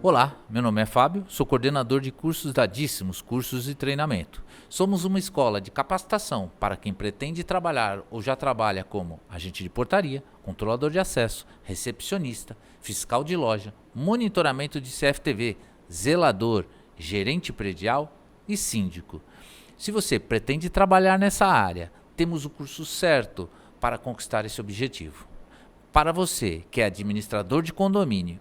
Olá, meu nome é Fábio, sou coordenador de cursos da Díssimos Cursos e Treinamento. Somos uma escola de capacitação para quem pretende trabalhar ou já trabalha como agente de portaria, controlador de acesso, recepcionista, fiscal de loja, monitoramento de CFTV, zelador, gerente predial e síndico. Se você pretende trabalhar nessa área, temos o curso certo para conquistar esse objetivo. Para você que é administrador de condomínio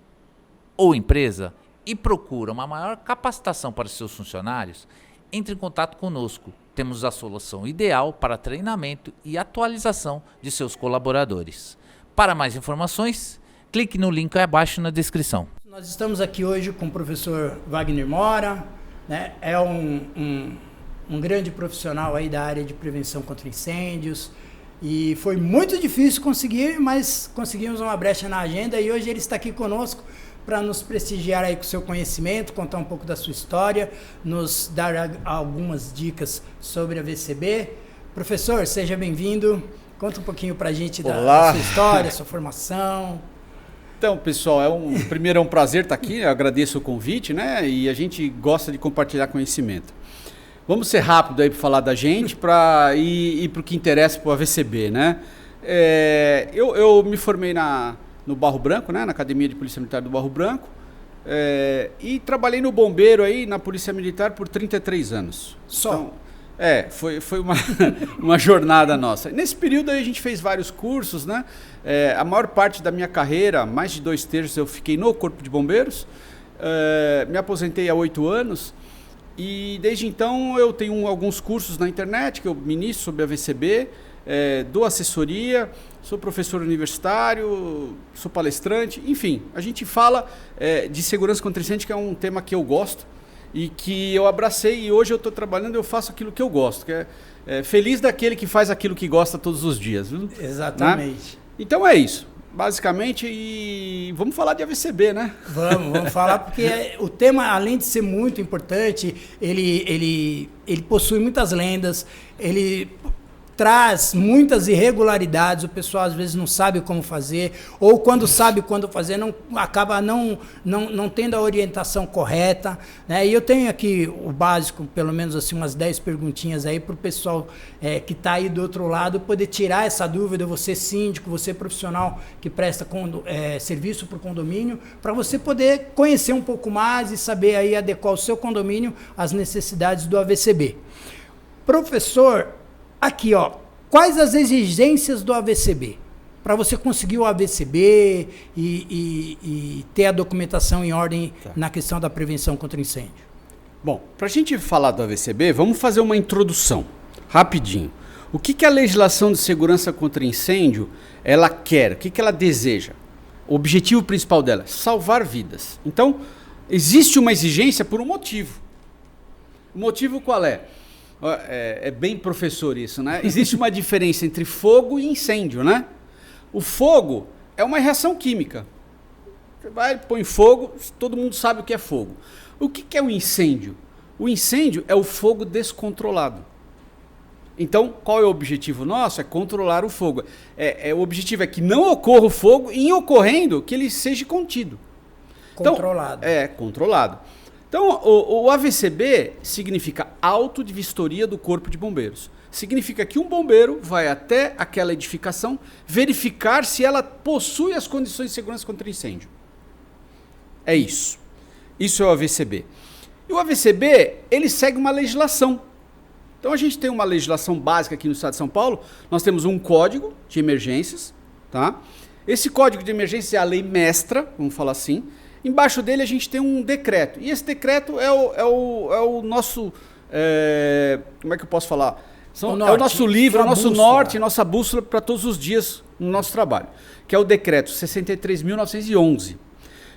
ou empresa e procura uma maior capacitação para seus funcionários, entre em contato conosco. Temos a solução ideal para treinamento e atualização de seus colaboradores. Para mais informações, clique no link abaixo na descrição. Nós estamos aqui hoje com o professor Wagner Mora, né? É um grande profissional aí da área de prevenção contra incêndios. E foi muito difícil conseguir, mas conseguimos uma brecha na agenda e hoje ele está aqui conosco para nos prestigiar aí com o seu conhecimento, contar um pouco da sua história, nos dar algumas dicas sobre a VCB. Professor, seja bem-vindo. Conta um pouquinho para a gente da sua história, sua formação. Então, pessoal, primeiro é um prazer estar aqui, eu agradeço o convite, né? E a gente gosta de compartilhar conhecimento. Vamos ser rápido aí para falar da gente para ir para o que interessa para o AVCB, né? Eu me formei no Barro Branco, né? Na Academia de Polícia Militar do Barro Branco, e trabalhei no Bombeiro aí, na Polícia Militar por 33 anos. Só? Então, foi uma jornada nossa. Nesse período aí a gente fez vários cursos, né? A maior parte da minha carreira, mais de 2/3, eu fiquei no Corpo de Bombeiros. Me aposentei há 8 anos. E desde então eu tenho alguns cursos na internet que eu ministro sobre a VCB, dou assessoria, sou professor universitário, sou palestrante, enfim, a gente fala de segurança contra incêndio, que é um tema que eu gosto e que eu abracei, e hoje eu estou trabalhando, eu faço aquilo que eu gosto, que é feliz daquele que faz aquilo que gosta todos os dias, viu? Exatamente. Né? Então é isso. Basicamente, e vamos falar de AVCB, né? Vamos falar, porque o tema, além de ser muito importante, ele possui muitas lendas, ele traz muitas irregularidades, o pessoal às vezes não sabe como fazer, ou quando sabe quando fazer, acaba não tendo a orientação correta, né? E eu tenho aqui o básico, pelo menos assim, umas 10 perguntinhas aí para o pessoal que está aí do outro lado poder tirar essa dúvida, você síndico, você profissional que presta serviço para o condomínio, para você poder conhecer um pouco mais e saber aí adequar o seu condomínio às necessidades do AVCB. Professor, aqui, ó, quais as exigências do AVCB? Para você conseguir o AVCB e ter a documentação em ordem na questão da prevenção contra incêndio. Bom, para a gente falar do AVCB, vamos fazer uma introdução, rapidinho. O que a legislação de segurança contra incêndio, ela quer? O que ela deseja? O objetivo principal dela é salvar vidas. Então, existe uma exigência por um motivo. O motivo qual é? É bem professor isso, né? Existe uma diferença entre fogo e incêndio, né? O fogo é uma reação química. Você vai, põe fogo, todo mundo sabe o que é fogo. O que é o incêndio? O incêndio é o fogo descontrolado. Então, qual é o objetivo nosso? É controlar o fogo. O objetivo é que não ocorra o fogo e, em ocorrendo, que ele seja contido. Controlado. Então, controlado. Então, o AVCB significa Auto de Vistoria do Corpo de Bombeiros. Significa que um bombeiro vai até aquela edificação verificar se ela possui as condições de segurança contra incêndio. É isso. Isso é o AVCB. E o AVCB, ele segue uma legislação. Então, a gente tem uma legislação básica aqui no estado de São Paulo. Nós temos um código de emergências, tá? Esse código de emergências é a lei mestra, vamos falar assim. Embaixo dele a gente tem um decreto. E esse decreto é o nosso... como é que eu posso falar? É o nosso livro, é o nosso norte, nossa bússola para todos os dias no nosso trabalho. Que é o decreto 63.911.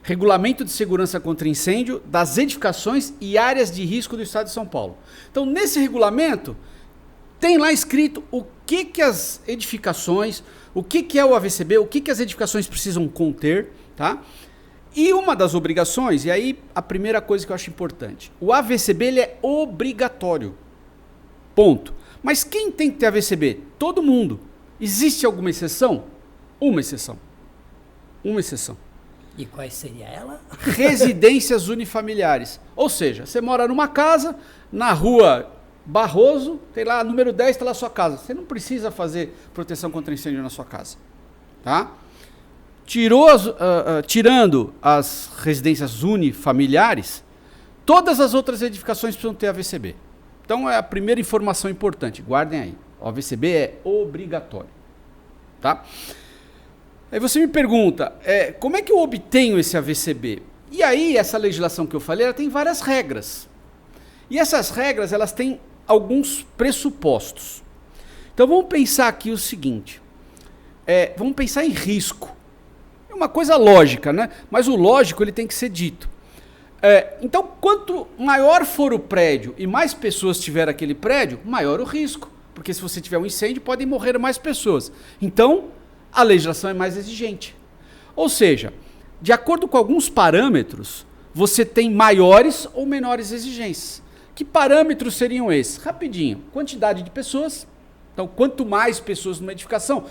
Regulamento de Segurança contra Incêndio das edificações e áreas de risco do estado de São Paulo. Então, nesse regulamento, tem lá escrito o que as edificações, o que é o AVCB, o que as edificações precisam conter, tá? E uma das obrigações, e aí a primeira coisa que eu acho importante, o AVCB ele é obrigatório, ponto. Mas quem tem que ter AVCB? Todo mundo. Existe alguma exceção? Uma exceção. Uma exceção. E qual seria ela? Residências unifamiliares. Ou seja, você mora numa casa, na rua Barroso, tem lá, número 10, está lá a sua casa. Você não precisa fazer proteção contra incêndio na sua casa. Tá? Tirando as residências unifamiliares, todas as outras edificações precisam ter AVCB. Então é a primeira informação importante, guardem aí. O AVCB é obrigatório. Tá? Aí você me pergunta, como é que eu obtenho esse AVCB? E aí, essa legislação que eu falei, ela tem várias regras. E essas regras, elas têm alguns pressupostos. Então vamos pensar aqui o seguinte, vamos pensar em risco. É uma coisa lógica, né? Mas o lógico ele tem que ser dito. Então, quanto maior for o prédio e mais pessoas tiver aquele prédio, maior o risco. Porque se você tiver um incêndio, podem morrer mais pessoas. Então, a legislação é mais exigente. Ou seja, de acordo com alguns parâmetros, você tem maiores ou menores exigências. Que parâmetros seriam esses? Rapidinho, quantidade de pessoas. Então, quanto mais pessoas numa edificação,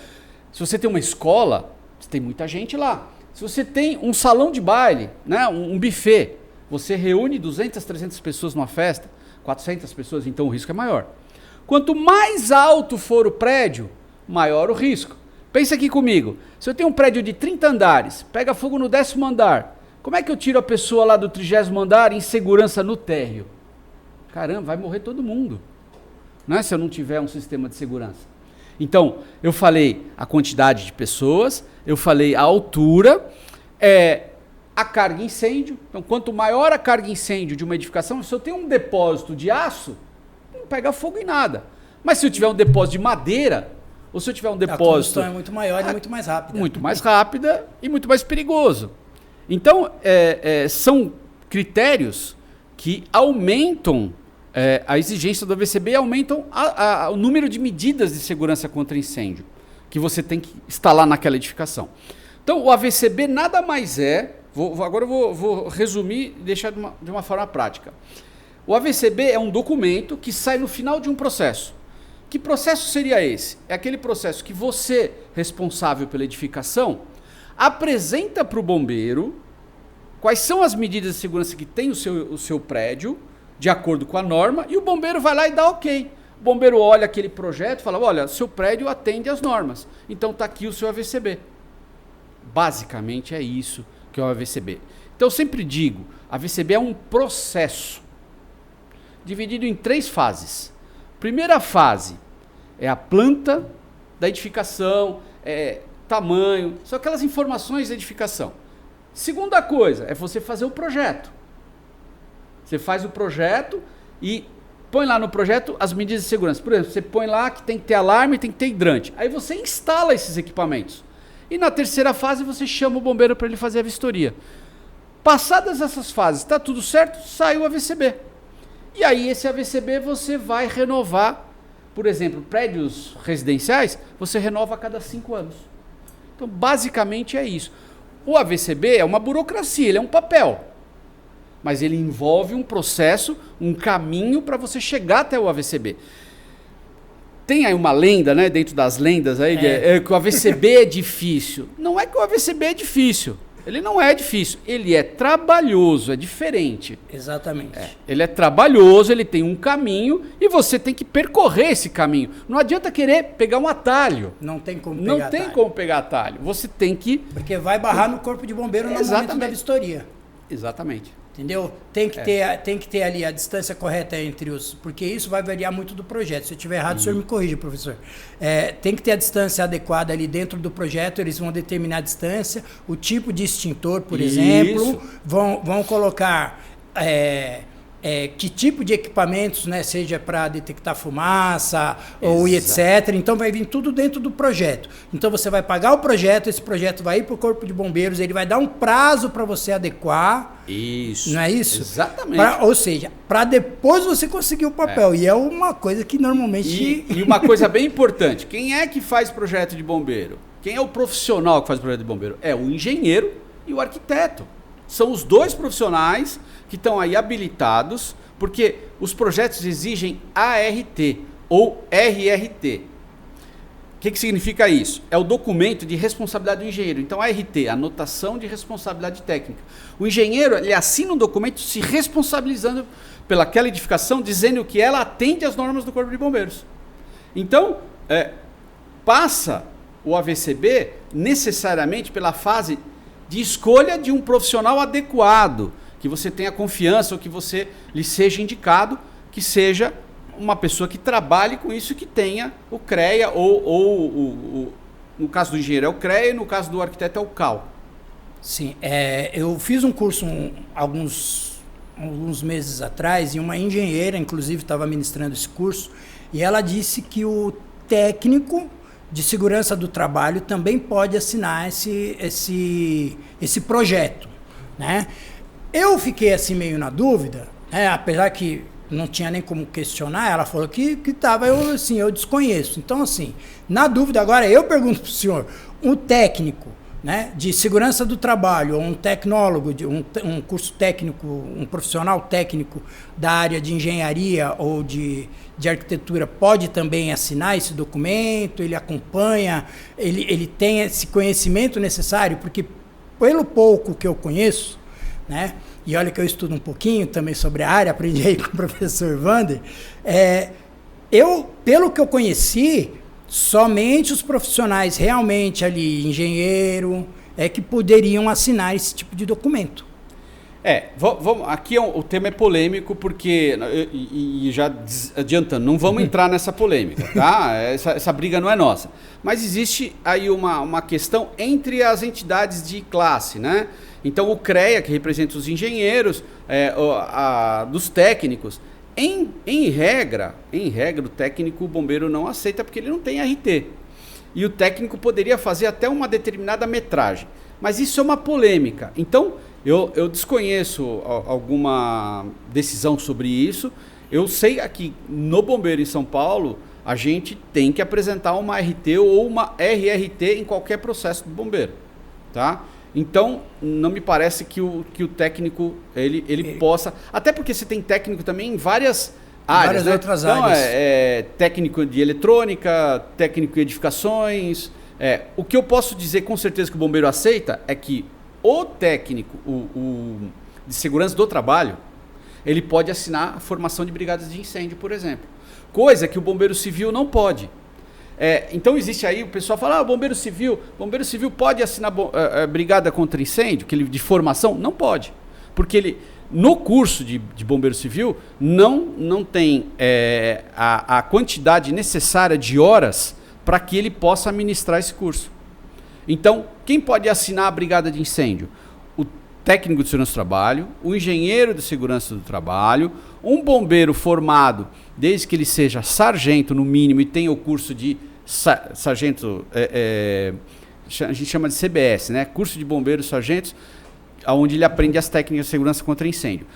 se você tem uma escola, você tem muita gente lá. Se você tem um salão de baile, né, um buffet, você reúne 200, 300 pessoas numa festa, 400 pessoas, então o risco é maior. Quanto mais alto for o prédio, maior o risco. Pensa aqui comigo, se eu tenho um prédio de 30 andares, pega fogo no 10º andar, como é que eu tiro a pessoa lá do 30º andar em segurança no térreo? Caramba, vai morrer todo mundo, né, se eu não tiver um sistema de segurança. Então, eu falei a quantidade de pessoas, eu falei a altura, a carga incêndio. Então, quanto maior a carga incêndio de uma edificação, se eu tenho um depósito de aço, não pega fogo em nada. Mas se eu tiver um depósito de madeira, ou se eu tiver um depósito... A combustão é muito maior e muito mais rápida. Muito mais rápida e muito mais perigoso. Então, são critérios que aumentam a exigência do AVCB e aumentam o número de medidas de segurança contra incêndio que você tem que instalar naquela edificação. Então, o AVCB nada mais agora eu vou resumir e deixar de uma forma prática. O AVCB é um documento que sai no final de um processo. Que processo seria esse? É aquele processo que você, responsável pela edificação, apresenta para o bombeiro quais são as medidas de segurança que tem o seu prédio, de acordo com a norma, e o bombeiro vai lá e dá ok. O bombeiro olha aquele projeto e fala, olha, seu prédio atende às normas, então está aqui o seu AVCB. Basicamente é isso que é o AVCB. Então eu sempre digo, AVCB é um processo dividido em 3 fases. Primeira fase é a planta da edificação, tamanho, são aquelas informações da edificação. Segunda coisa é você fazer o projeto. Você faz o projeto e põe lá no projeto as medidas de segurança. Por exemplo, você põe lá que tem que ter alarme, tem que ter hidrante. Aí você instala esses equipamentos. E na terceira fase você chama o bombeiro para ele fazer a vistoria. Passadas essas fases, está tudo certo, sai o AVCB. E aí esse AVCB você vai renovar, por exemplo, prédios residenciais, você renova a cada 5 anos. Então basicamente é isso. O AVCB é uma burocracia, ele é um papel. Mas ele envolve um processo, um caminho para você chegar até o AVCB. Tem aí uma lenda, né, dentro das lendas aí, que o AVCB é difícil. Não é que o AVCB é difícil. Ele não é difícil. Ele é trabalhoso, é diferente. Exatamente. Ele é trabalhoso, ele tem um caminho e você tem que percorrer esse caminho. Não adianta querer pegar um atalho. Não tem como pegar atalho. Não tem como pegar atalho. Você tem que... Porque vai barrar no corpo de bombeiro no momento da vistoria. Exatamente. Entendeu? Tem que ter ali a distância correta entre os... Porque isso vai variar muito do projeto. Se eu estiver errado, o senhor me corrige, professor. Tem que ter a distância adequada ali dentro do projeto. Eles vão determinar a distância, o tipo de extintor, por exemplo. Vão colocar... que tipo de equipamentos, né, seja para detectar fumaça ou etc. Então vai vir tudo dentro do projeto. Então você vai pagar o projeto, esse projeto vai ir para o Corpo de Bombeiros, ele vai dar um prazo para você adequar. Isso. Não é isso? Exatamente. Ou seja, para depois você conseguir o papel. E é uma coisa que normalmente... E uma coisa bem importante, quem é que faz projeto de bombeiro? Quem é o profissional que faz projeto de bombeiro? É o engenheiro e o arquiteto. São os 2 profissionais que estão aí habilitados, porque os projetos exigem ART ou RRT. O que significa isso? É o documento de responsabilidade do engenheiro. Então, ART, anotação de responsabilidade técnica. O engenheiro, ele assina um documento se responsabilizando pelaquela edificação, dizendo que ela atende às normas do Corpo de Bombeiros. Então, passa o AVCB necessariamente pela fase de escolha de um profissional adequado, que você tenha confiança ou que você lhe seja indicado, que seja uma pessoa que trabalhe com isso, que tenha o CREA ou no caso do engenheiro é o CREA e no caso do arquiteto é o CAL. Sim, eu fiz um curso alguns meses atrás e uma engenheira, inclusive, estava ministrando esse curso e ela disse que o técnico de segurança do trabalho também pode assinar esse projeto, né? Eu fiquei assim meio na dúvida, apesar que não tinha nem como questionar, ela falou que estava, eu desconheço. Então, assim, na dúvida agora, eu pergunto para o senhor, um técnico, né, de segurança do trabalho, ou um tecnólogo, um curso técnico, um profissional técnico da área de engenharia ou de arquitetura, pode também assinar esse documento, ele acompanha, ele tem esse conhecimento necessário, porque pelo pouco que eu conheço, né, e olha que eu estudo um pouquinho também sobre a área, aprendi aí com o professor Wander, pelo que eu conheci, somente os profissionais realmente ali, engenheiro, que poderiam assinar esse tipo de documento. Aqui o tema é polêmico, porque, e já adiantando, não vamos entrar nessa polêmica, tá? Essa briga não é nossa. Mas existe aí uma questão entre as entidades de classe, né? Então o CREA, que representa os engenheiros, dos técnicos, em regra, o técnico o bombeiro não aceita porque ele não tem RT. E o técnico poderia fazer até uma determinada metragem. Mas isso é uma polêmica. Então, eu desconheço alguma decisão sobre isso. Eu sei aqui no Bombeiro em São Paulo, a gente tem que apresentar uma RT ou uma RRT em qualquer processo do bombeiro, tá? Então, não me parece que o técnico ele possa... Até porque você tem técnico também em várias áreas, várias outras áreas. Técnico de eletrônica, técnico em edificações. O que eu posso dizer com certeza que o bombeiro aceita é que o técnico de segurança do trabalho, ele pode assinar a formação de brigadas de incêndio, por exemplo. Coisa que o bombeiro civil não pode. Então existe aí, o pessoal fala, bombeiro civil pode assinar brigada contra incêndio, de formação? Não pode, porque ele, no curso de bombeiro civil, não tem a quantidade necessária de horas para que ele possa administrar esse curso. Então, quem pode assinar a brigada de incêndio? O técnico de segurança do trabalho, o engenheiro de segurança do trabalho, um bombeiro formado, desde que ele seja sargento no mínimo e tenha o curso de sargento, a gente chama de CBS, né? Curso de bombeiros sargentos, onde ele aprende as técnicas de segurança contra incêndio.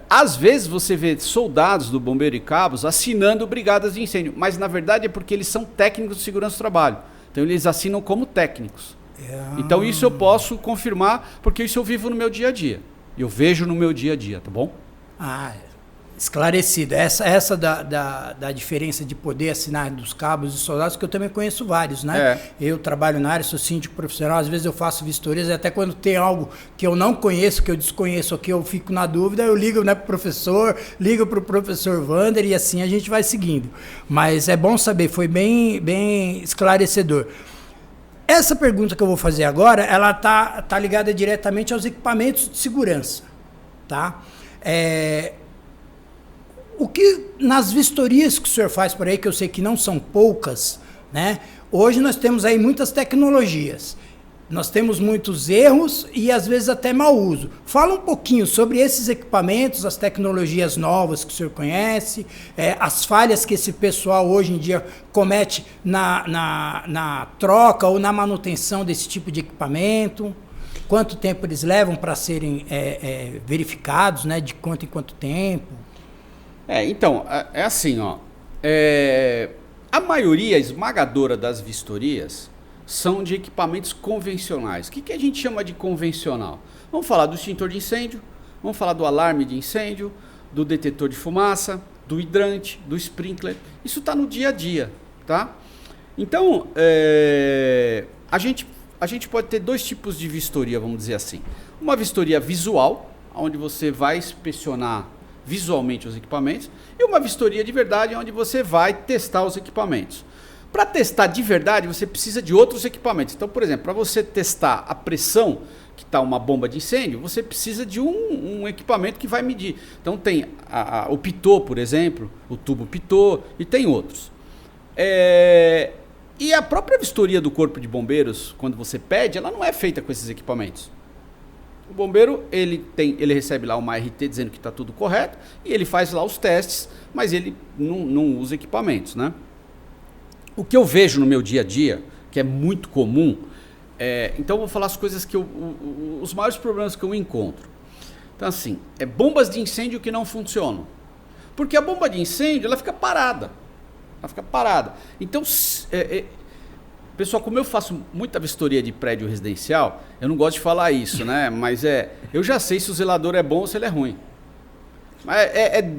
Às vezes você vê soldados do bombeiro e cabos assinando brigadas de incêndio, mas na verdade é porque eles são técnicos de segurança do trabalho. Então eles assinam como técnicos. Então isso eu posso confirmar, porque isso eu vivo no meu dia a dia. Eu vejo no meu dia a dia, tá bom? Esclarecido. Essa da diferença de poder assinar dos cabos e soldados, que eu também conheço vários, né? Eu trabalho na área, sou síndico profissional, às vezes eu faço vistorias, até quando tem algo que eu não conheço, que eu desconheço, ou que eu fico na dúvida, eu ligo, né, pro professor, ligo pro professor Wander e assim a gente vai seguindo. Mas é bom saber, foi bem esclarecedor. Essa pergunta que eu vou fazer agora, ela tá ligada diretamente aos equipamentos de segurança, tá? O que nas vistorias que o senhor faz por aí, que eu sei que não são poucas, né? Hoje nós temos aí muitas tecnologias. Nós temos muitos erros e às vezes até mau uso. Fala um pouquinho sobre esses equipamentos, as tecnologias novas que o senhor conhece, as falhas que esse pessoal hoje em dia comete na troca ou na manutenção desse tipo de equipamento. Quanto tempo eles levam para serem verificados, né? De quanto em quanto tempo? Então, é assim, ó. A maioria esmagadora das vistorias são de equipamentos convencionais. O que a gente chama de convencional? Vamos falar do extintor de incêndio, vamos falar do alarme de incêndio, do detetor de fumaça, do hidrante, do sprinkler. Isso está no dia a dia, tá? Então, a gente pode ter dois tipos de vistoria, vamos dizer assim. Uma vistoria visual, onde você vai inspecionar visualmente os equipamentos, e uma vistoria de verdade, onde você vai testar os equipamentos. Para testar de verdade, você precisa de outros equipamentos. Então, por exemplo, para você testar a pressão que está uma bomba de incêndio, você precisa de um equipamento que vai medir. Então tem o pitot, por exemplo, o tubo pitot, e tem outros. E a própria vistoria do Corpo de Bombeiros, quando você pede, ela não é feita com esses equipamentos. O bombeiro, ele recebe lá uma RT dizendo que está tudo correto, e ele faz lá os testes, mas ele não usa equipamentos, né? O que eu vejo no meu dia a dia, que é muito comum, então eu vou falar as coisas que os maiores problemas que eu encontro. Então assim, bombas de incêndio que não funcionam. Porque a bomba de incêndio, ela fica parada. Então, pessoal, como eu faço muita vistoria de prédio residencial, eu não gosto de falar isso, né? Mas eu já sei se o zelador é bom ou se ele é ruim.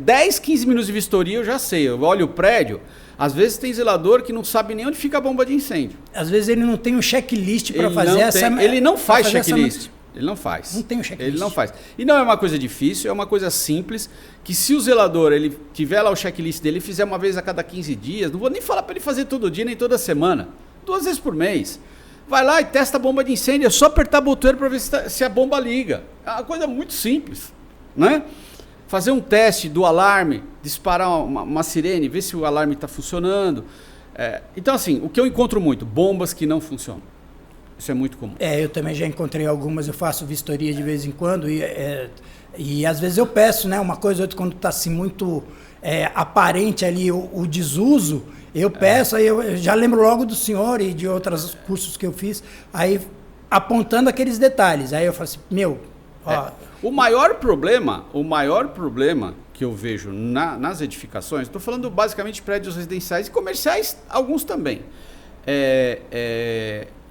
10, 15 minutos de vistoria eu já sei. Eu olho o prédio, às vezes tem zelador que não sabe nem onde fica a bomba de incêndio. Às vezes ele não tem um checklist para fazer Ele não faz checklist. Ele não faz. Não tem um checklist. Ele não faz. E não é uma coisa difícil, é uma coisa simples, que se o zelador ele tiver lá o checklist dele e fizer uma vez a cada 15 dias, não vou nem falar para ele fazer todo dia, nem toda semana, 2 vezes por mês. Vai lá e testa a bomba de incêndio, é só apertar o botão para ver se a bomba liga. É uma coisa muito simples, né? Fazer um teste do alarme, disparar uma sirene, ver se o alarme está funcionando. Então, assim, o que eu encontro muito, bombas que não funcionam. Isso é muito comum. Eu também já encontrei algumas, eu faço vistoria de vez em quando e às vezes eu peço, né, uma coisa ou outra, quando está assim muito aparente ali o desuso, eu peço, aí eu já lembro logo do senhor e de outros cursos que eu fiz, aí apontando aqueles detalhes, aí eu falo assim, O maior problema que eu vejo nas edificações, estou falando basicamente de prédios residenciais e comerciais, alguns também,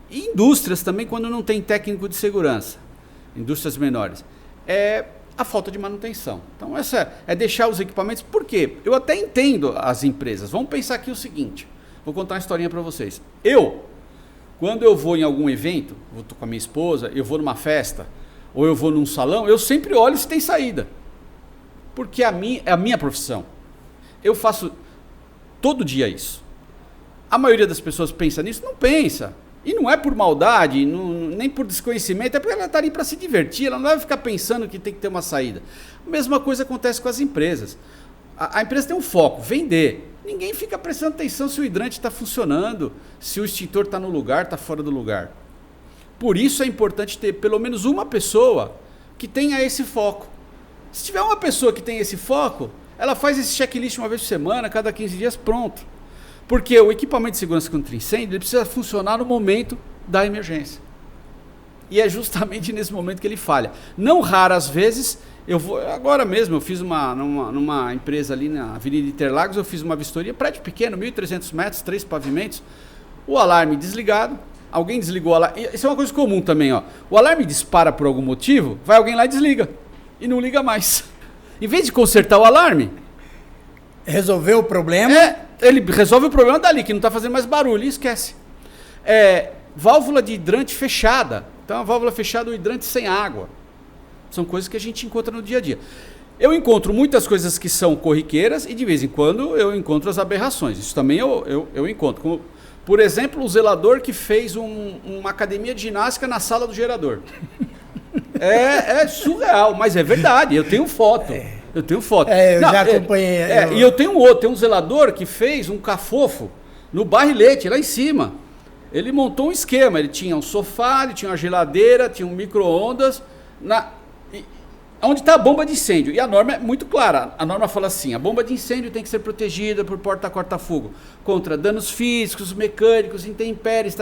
e indústrias também, quando não tem técnico de segurança, indústrias menores, a falta de manutenção. Então essa é deixar os equipamentos, por quê? Eu até entendo as empresas. Vamos pensar aqui o seguinte, vou contar uma historinha para vocês. Quando eu vou em algum evento, vou com a minha esposa, eu vou numa festa, ou eu vou num salão, eu sempre olho se tem saída. Porque é a minha profissão. Eu faço todo dia isso. A maioria das pessoas pensa nisso? Não pensa. E não é por maldade, nem por desconhecimento, é porque ela está ali para se divertir, ela não vai ficar pensando que tem que ter uma saída. A mesma coisa acontece com as empresas. A empresa tem um foco, vender. Ninguém fica prestando atenção se o hidrante está funcionando, se o extintor está no lugar, está fora do lugar. Por isso é importante ter pelo menos uma pessoa que tenha esse foco. Se tiver uma pessoa que tem esse foco, ela faz esse checklist uma vez por semana, cada 15 dias, pronto. Porque o equipamento de segurança contra incêndio ele precisa funcionar no momento da emergência. E é justamente nesse momento que ele falha. Não raras vezes, agora mesmo eu fiz numa empresa ali na Avenida Interlagos, eu fiz uma vistoria, prédio pequeno, 1.300 metros, 3 pavimentos, o alarme desligado, alguém desligou o alarme. Isso é uma coisa comum também, ó. O alarme dispara por algum motivo, vai alguém lá e desliga. E não liga mais. Em vez de consertar o alarme, resolveu o problema. Ele resolve o problema dali, que não está fazendo mais barulho, e esquece. Válvula de hidrante fechada. Então, a válvula fechada, o hidrante sem água. São coisas que a gente encontra no dia a dia. Eu encontro muitas coisas que são corriqueiras e, de vez em quando, eu encontro as aberrações. Isso também eu encontro. Como, por exemplo, o zelador que fez uma academia de ginástica na sala do gerador. É surreal, mas é verdade. Eu tenho foto. Eu tenho foto. Eu já acompanhei. E eu tenho outro. Tem um zelador que fez um cafofo no Barrilete, lá em cima. Ele montou um esquema. Ele tinha um sofá, ele tinha uma geladeira, tinha um micro-ondas. Onde está a bomba de incêndio? E a norma é muito clara. A norma fala assim, a bomba de incêndio tem que ser protegida por porta-corta-fogo contra danos físicos, mecânicos, intempéries,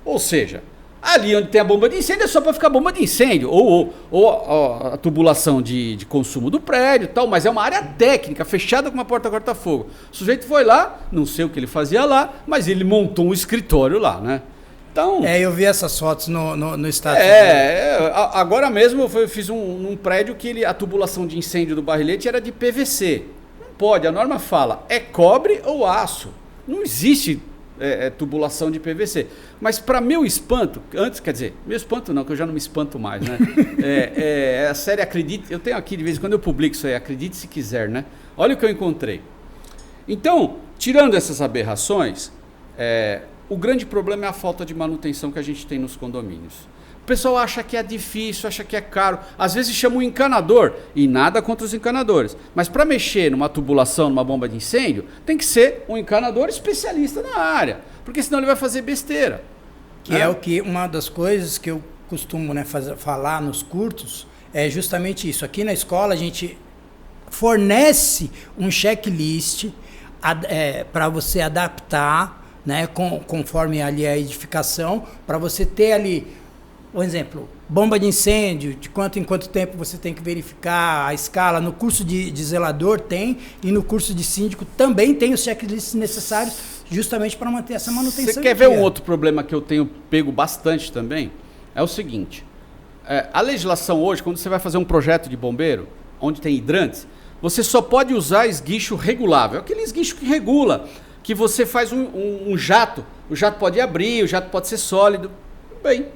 Ou seja, ali onde tem a bomba de incêndio é só para ficar bomba de incêndio, ou a tubulação de consumo do prédio, tal, mas é uma área técnica, fechada com uma porta corta-fogo. O sujeito foi lá, não sei o que ele fazia lá, mas ele montou um escritório lá, né? Então, eu vi essas fotos no status. Agora mesmo eu fiz um prédio que a tubulação de incêndio do Barrilete era de PVC. Não pode, a norma fala, é cobre ou aço. Não existe tubulação de PVC. Mas para meu espanto, meu espanto não, que eu já não me espanto mais, né? A série Acredite, eu tenho aqui de vez em quando eu publico isso aí, acredite se quiser, né? Olha o que eu encontrei. Então, tirando essas aberrações, o grande problema é a falta de manutenção que a gente tem nos condomínios. O pessoal acha que é difícil, acha que é caro. Às vezes chama um encanador, e nada contra os encanadores. Mas para mexer numa tubulação, numa bomba de incêndio, tem que ser um encanador especialista na área. Porque senão ele vai fazer besteira. Que é o que uma das coisas que eu costumo, né, falar nos cursos, é justamente isso. Aqui na escola a gente fornece um checklist para você adaptar, né, conforme ali a edificação, para você ter ali, por exemplo, bomba de incêndio, de quanto em quanto tempo você tem que verificar a escala. No curso de zelador tem, e no curso de síndico também tem os checklists necessários justamente para manter essa manutenção. Você quer ver um outro problema que eu tenho pego bastante também? É o seguinte, a legislação hoje, quando você vai fazer um projeto de bombeiro, onde tem hidrantes, você só pode usar esguicho regulável, aquele esguicho que regula, que você faz um jato, o jato pode abrir, o jato pode ser sólido. Bem,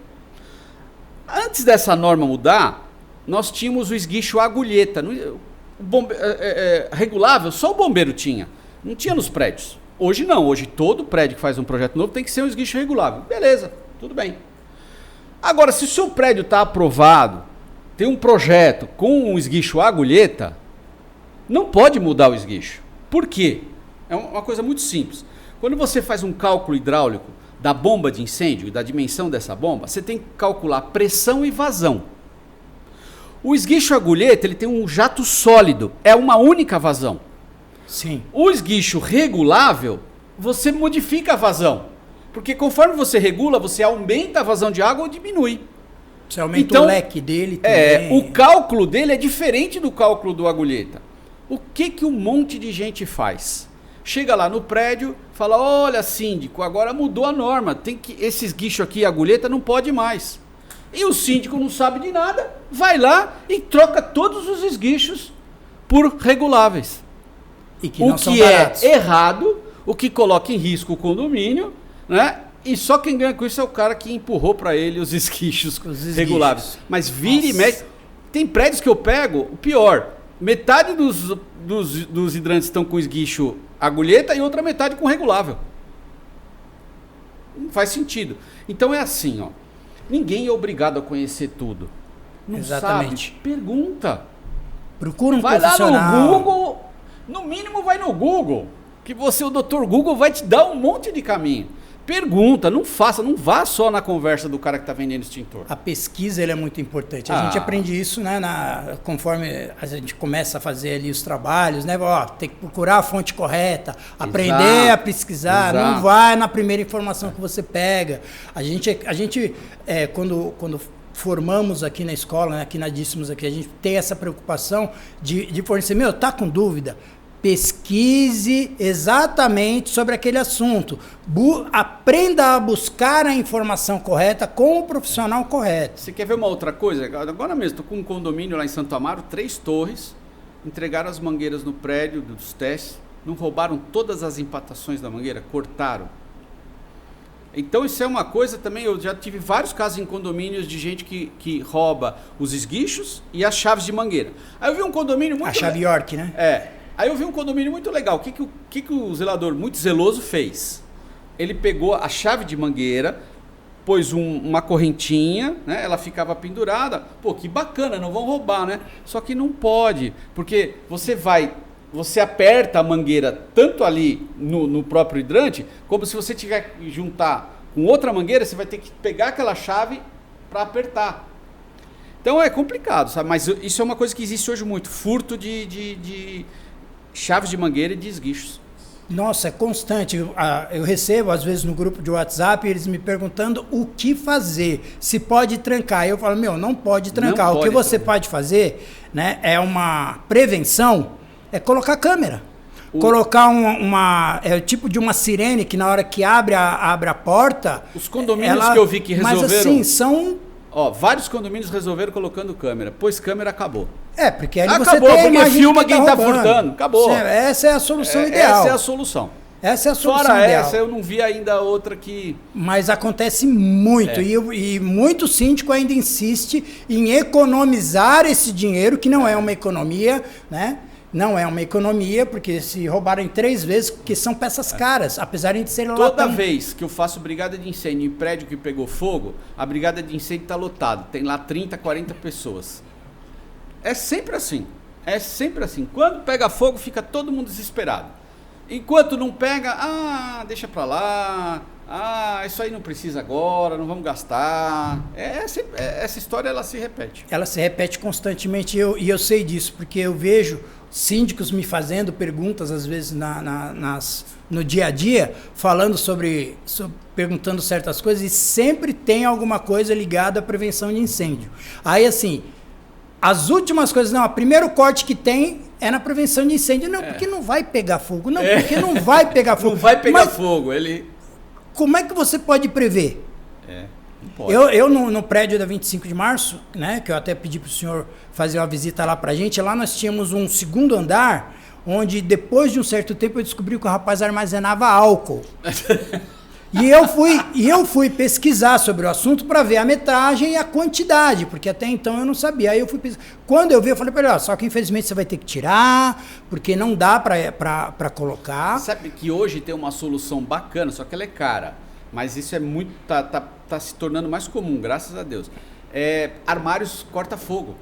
antes dessa norma mudar, nós tínhamos o esguicho agulheta. Regulável, só o bombeiro tinha. Não tinha nos prédios. Hoje não. Hoje todo prédio que faz um projeto novo tem que ser um esguicho regulável. Beleza, tudo bem. Agora, se o seu prédio está aprovado, tem um projeto com um esguicho agulheta, não pode mudar o esguicho. Por quê? É uma coisa muito simples. Quando você faz um cálculo hidráulico da bomba de incêndio e da dimensão dessa bomba, você tem que calcular pressão e vazão. O esguicho agulheta, ele tem um jato sólido, é uma única vazão. Sim. O esguicho regulável, você modifica a vazão, porque conforme você regula, você aumenta a vazão de água ou diminui. Você aumenta o leque dele também. O cálculo dele é diferente do cálculo do agulheta. O que um monte de gente faz? Chega lá no prédio, fala, olha, síndico, agora mudou a norma, esse esguicho aqui, agulheta, não pode mais. E o síndico não sabe de nada, vai lá e troca todos os esguichos por reguláveis. E que não são baratos. É errado, o que coloca em risco o condomínio, né? E só quem ganha com isso é o cara que empurrou para ele os esguichos reguláveis. Mas vira e mexe. Tem prédios que eu pego, o pior, metade dos hidrantes estão com esguicho agulheta e outra metade com regulável. Não faz sentido. Então é assim, ó. Ninguém é obrigado a conhecer tudo. Não Exatamente. sabe? Pergunta. Procura um vai profissional. Vai lá no Google. No mínimo vai no Google. Que o Dr. Google vai te dar um monte de caminho. Pergunta, não vá só na conversa do cara que está vendendo extintor. A pesquisa é muito importante. A gente aprende isso, né, conforme a gente começa a fazer ali os trabalhos, né? Ó, tem que procurar a fonte correta, aprender a pesquisar, não vai na primeira informação que você pega. A gente quando formamos aqui na escola, né, aqui na Díssimos, aqui, a gente tem essa preocupação de fornecer, tá com dúvida? Pesquise exatamente sobre aquele assunto. Aprenda a buscar a informação correta com o profissional correto. Você quer ver uma outra coisa? Agora mesmo, estou com um condomínio lá em Santo Amaro, 3 torres, entregaram as mangueiras no prédio dos testes, não roubaram todas as empatações da mangueira, cortaram. Então isso é uma coisa também, eu já tive vários casos em condomínios de gente que rouba os esguichos e as chaves de mangueira. Aí eu vi um condomínio muito... A chave York, né? Aí eu vi um condomínio muito legal. O que o zelador muito zeloso fez? Ele pegou a chave de mangueira, pôs uma correntinha, né? Ela ficava pendurada. Pô, que bacana, não vão roubar, né? Só que não pode, porque você aperta a mangueira tanto ali no próprio hidrante, como se você tiver que juntar com outra mangueira, você vai ter que pegar aquela chave para apertar. Então é complicado, sabe? Mas isso é uma coisa que existe hoje muito, furto de chaves de mangueira e de esguichos. Nossa, é constante. Eu recebo, às vezes, no grupo de WhatsApp, eles me perguntando o que fazer, se pode trancar. Eu falo, não pode trancar. O que você pode fazer, né, é uma prevenção, é colocar câmera. Colocar é o tipo de uma sirene que na hora que abre a porta... Os condomínios que eu vi que resolveram... Mas assim, são... vários condomínios resolveram colocando câmera. Pois câmera, acabou. Porque ali você tem a imagem filma de quem está furtando. Acabou. Essa é a solução ideal. Essa é a solução. Essa é a solução Fora ideal. essa, eu não vi ainda outra que... Mas acontece muito, e muito síndico ainda insiste em economizar esse dinheiro, que não é uma economia, né? Não é uma economia, porque se roubaram 3 vezes, porque são peças caras, apesar de serem Toda vez que eu faço brigada de incêndio em prédio que pegou fogo, a brigada de incêndio está lotada. Tem lá 30, 40 pessoas. É sempre assim. É sempre assim. Quando pega fogo, fica todo mundo desesperado. Enquanto não pega, deixa pra lá. Isso aí não precisa agora, não vamos gastar. Essa história, ela se repete. Ela se repete constantemente, e eu sei disso, porque eu vejo síndicos me fazendo perguntas, às vezes, no dia a dia, falando perguntando certas coisas, e sempre tem alguma coisa ligada à prevenção de incêndio. Aí, assim, as últimas coisas, o primeiro corte que tem é na prevenção de incêndio. Não, porque não vai pegar fogo. Não, porque não vai pegar fogo. Não vai pegar Mas fogo, como é que você pode prever? Não pode. Eu no prédio da 25 de março, né, que eu até pedi para o senhor fazer uma visita lá pra gente, lá nós tínhamos um segundo andar, onde depois de um certo tempo eu descobri que o rapaz armazenava álcool. E eu fui pesquisar sobre o assunto para ver a metragem e a quantidade, porque até então eu não sabia. Aí eu fui pesquisar. Quando eu vi, eu falei para ele, só que infelizmente você vai ter que tirar, porque não dá para colocar. Sabe que hoje tem uma solução bacana, só que ela é cara. Mas isso é muito... Tá se tornando mais comum, graças a Deus. Armários corta-fogo.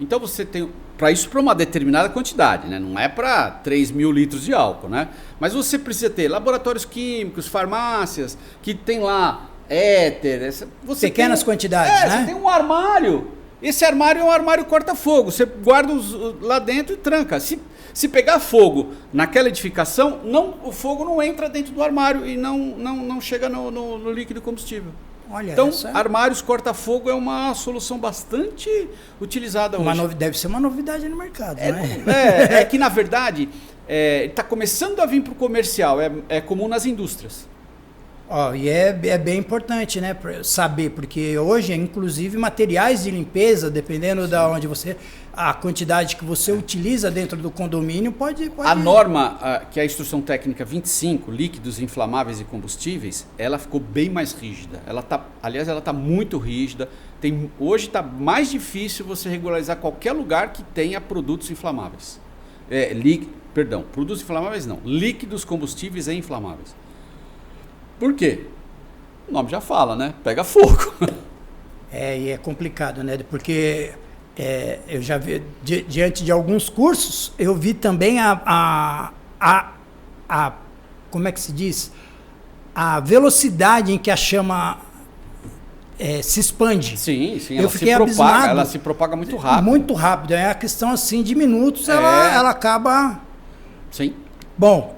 Então você tem... Para isso, para uma determinada quantidade, né? Não é para 3 mil litros de álcool, né? Mas você precisa ter laboratórios químicos, farmácias, que tem lá éter... Pequenas quantidades, né? Você tem um armário. Esse armário é um armário corta-fogo. Você guarda lá dentro e tranca. Se pegar fogo naquela edificação, o fogo não entra dentro do armário e não chega no líquido combustível. Olha, então, armários corta-fogo é uma solução bastante utilizada hoje. Deve ser uma novidade no mercado, né? É que, na verdade, está começando a vir para o comercial. É comum nas indústrias. E é bem importante, né, saber, porque hoje, inclusive, materiais de limpeza, dependendo da onde a quantidade que você utiliza dentro do condomínio, pode... A norma, que é a Instrução Técnica 25, líquidos inflamáveis e combustíveis, ela ficou bem mais rígida. Ela está muito rígida. Hoje está mais difícil você regularizar qualquer lugar que tenha produtos inflamáveis. Produtos inflamáveis não, líquidos combustíveis e inflamáveis. Por quê? O nome já fala, né? Pega fogo. E é complicado, né? Porque eu já vi, diante de alguns cursos, eu vi também como é que se diz? A velocidade em que a chama se expande. Sim, ela se propaga muito rápido. Muito rápido. É a questão, assim, de minutos, ela acaba... Sim. Bom,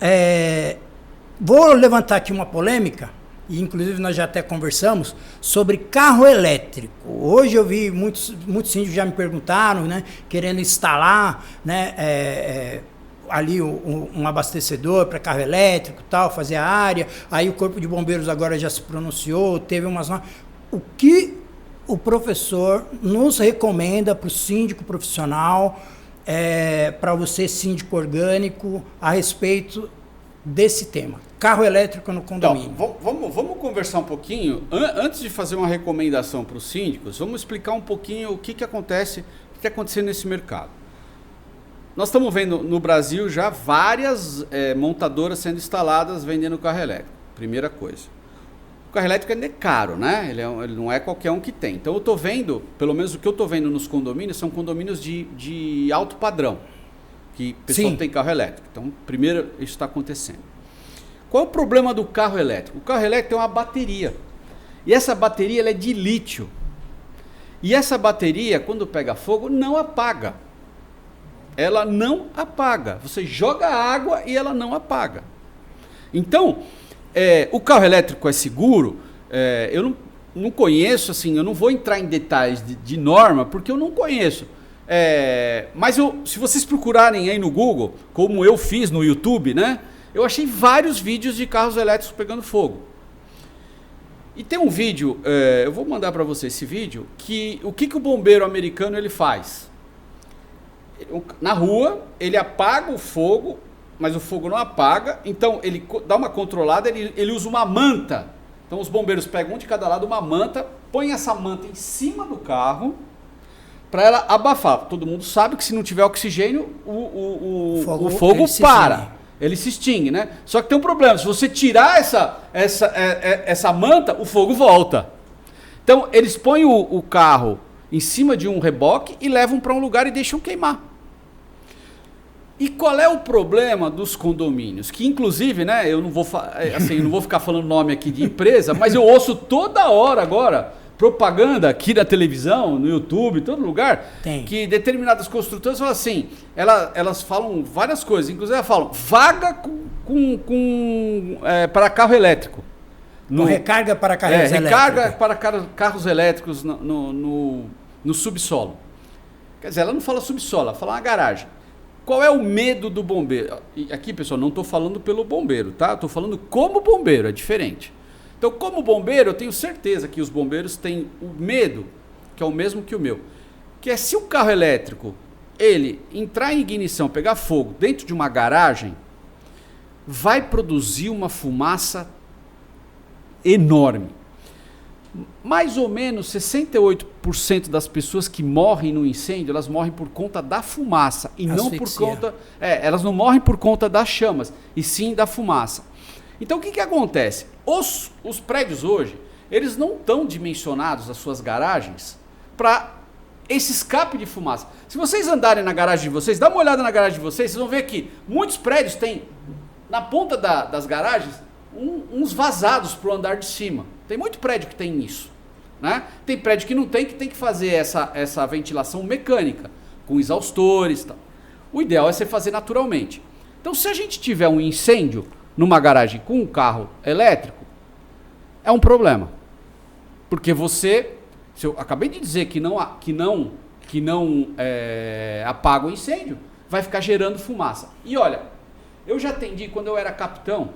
vou levantar aqui uma polêmica, e inclusive nós já até conversamos, sobre carro elétrico. Hoje eu vi muitos síndicos já me perguntaram, né, querendo instalar, né, ali um abastecedor para carro elétrico, tal, fazer a área. Aí o Corpo de Bombeiros agora já se pronunciou, teve umas... O que o professor nos recomenda para o síndico profissional, para você, síndico orgânico, a respeito desse tema? Carro elétrico no condomínio. Então, vamos conversar um pouquinho. Antes de fazer uma recomendação para os síndicos, vamos explicar um pouquinho o que acontece, o que está acontecendo nesse mercado. Nós estamos vendo no Brasil já várias montadoras sendo instaladas vendendo carro elétrico. Primeira coisa. O carro elétrico é caro, né? Ele não é qualquer um que tem. Então eu estou vendo, pelo menos o que eu estou vendo nos condomínios, são condomínios de alto padrão, que o pessoal tem carro elétrico. Então, primeiro, isso está acontecendo. Qual é o problema do carro elétrico? O carro elétrico tem uma bateria. E essa bateria ela é de lítio. E essa bateria, quando pega fogo, não apaga. Ela não apaga. Você joga água e ela não apaga. Então, o carro elétrico é seguro? Eu não conheço, assim, eu não vou entrar em detalhes de norma, porque eu não conheço. Mas se vocês procurarem aí no Google, como eu fiz no YouTube, né? Eu achei vários vídeos de carros elétricos pegando fogo. E tem um vídeo, eu vou mandar para você esse vídeo, que o que o bombeiro americano ele faz? Na rua, ele apaga o fogo mas o fogo não apaga, então ele dá uma controlada, ele usa uma manta. Então os bombeiros pegam um de cada lado, uma manta, põem essa manta em cima do carro para ela abafar. Todo mundo sabe que se não tiver oxigênio, o fogo para. Ele se extingue, né? Só que tem um problema, se você tirar essa manta, o fogo volta. Então eles põem o carro em cima de um reboque e levam para um lugar e deixam queimar. E qual é o problema dos condomínios? Que inclusive, né, eu não vou ficar falando nome aqui de empresa, mas eu ouço toda hora agora propaganda aqui na televisão, no YouTube, em todo lugar, que determinadas construtoras falam assim, elas falam várias coisas, inclusive elas falam vaga para carro elétrico. Recarga para carros elétricos. Recarga para carros elétricos no subsolo. Quer dizer, ela não fala subsolo, ela fala uma garagem. Qual é o medo do bombeiro? E aqui, pessoal, não estou falando pelo bombeiro, tá? Estou falando como bombeiro, é diferente. Então, como bombeiro, eu tenho certeza que os bombeiros têm o medo, que é o mesmo que o meu, que é se o carro elétrico, ele entrar em ignição, pegar fogo dentro de uma garagem, vai produzir uma fumaça enorme. Mais ou menos 68% das pessoas que morrem no incêndio, elas morrem por conta da fumaça e não por conta... elas não morrem por conta das chamas, e sim da fumaça. Então o que acontece? Os prédios hoje, eles não estão dimensionados, as suas garagens, para esse escape de fumaça. Se vocês andarem na garagem de vocês, dá uma olhada na garagem de vocês, vocês vão ver que muitos prédios têm, na ponta das garagens, uns vazados para o andar de cima. Tem muito prédio que tem isso, né? Tem prédio que não tem, que tem que fazer essa ventilação mecânica, com exaustores e tal. O ideal é você fazer naturalmente. Então, se a gente tiver um incêndio numa garagem com um carro elétrico, é um problema. Porque se eu acabei de dizer que não apaga o incêndio, vai ficar gerando fumaça. E olha, eu já atendi, quando eu era capitão,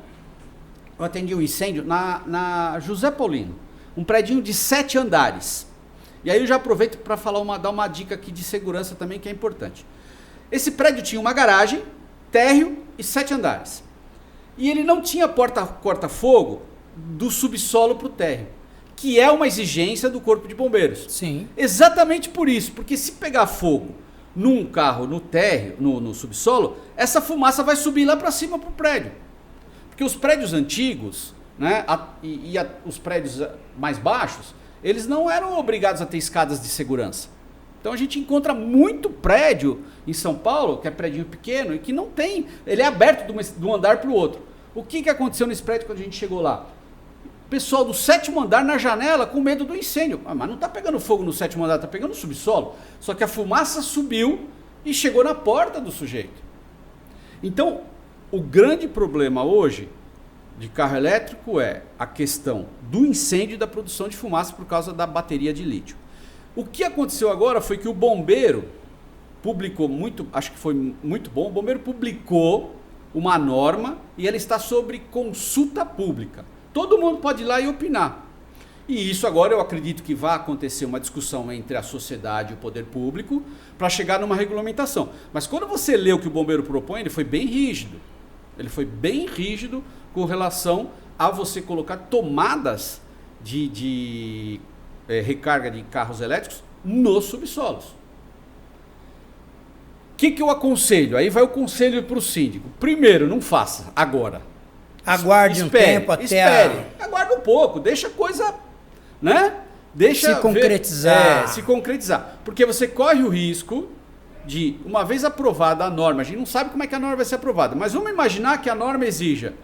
eu atendi um incêndio na José Paulino, um predinho de 7 andares. E aí eu já aproveito para dar uma dica aqui de segurança também, que é importante. Esse prédio tinha uma garagem, térreo e 7 andares. E ele não tinha corta-fogo do subsolo para o térreo, que é uma exigência do Corpo de Bombeiros. Sim. Exatamente por isso, porque se pegar fogo num carro, no térreo, no subsolo, essa fumaça vai subir lá para cima para o prédio. Porque os prédios antigos, né, os prédios mais baixos, eles não eram obrigados a ter escadas de segurança. Então a gente encontra muito prédio em São Paulo, que é prédio pequeno, e que não tem, ele é aberto de um andar para o outro. O que aconteceu nesse prédio quando a gente chegou lá? O pessoal do 7º andar na janela com medo do incêndio. Mas não está pegando fogo no 7º andar, está pegando no subsolo. Só que a fumaça subiu e chegou na porta do sujeito. Então, o grande problema hoje de carro elétrico é a questão do incêndio e da produção de fumaça por causa da bateria de lítio. O que aconteceu agora foi que o bombeiro publicou acho que foi muito bom, o bombeiro publicou uma norma e ela está sobre consulta pública. Todo mundo pode ir lá e opinar. E isso agora eu acredito que vai acontecer uma discussão entre a sociedade e o poder público para chegar numa regulamentação. Mas quando você lê o que o bombeiro propõe, ele foi bem rígido. Ele foi bem rígido com relação a você colocar tomadas de recarga de carros elétricos nos subsolos. O que eu aconselho? Aí vai o conselho para o síndico. Primeiro, não faça agora. Aguarde um tempo até Aguarde um pouco, deixa a coisa, né? Deixa se concretizar. Se concretizar. Porque você corre o risco de, uma vez aprovada a norma, a gente não sabe como é que a norma vai ser aprovada, mas vamos imaginar que a norma exija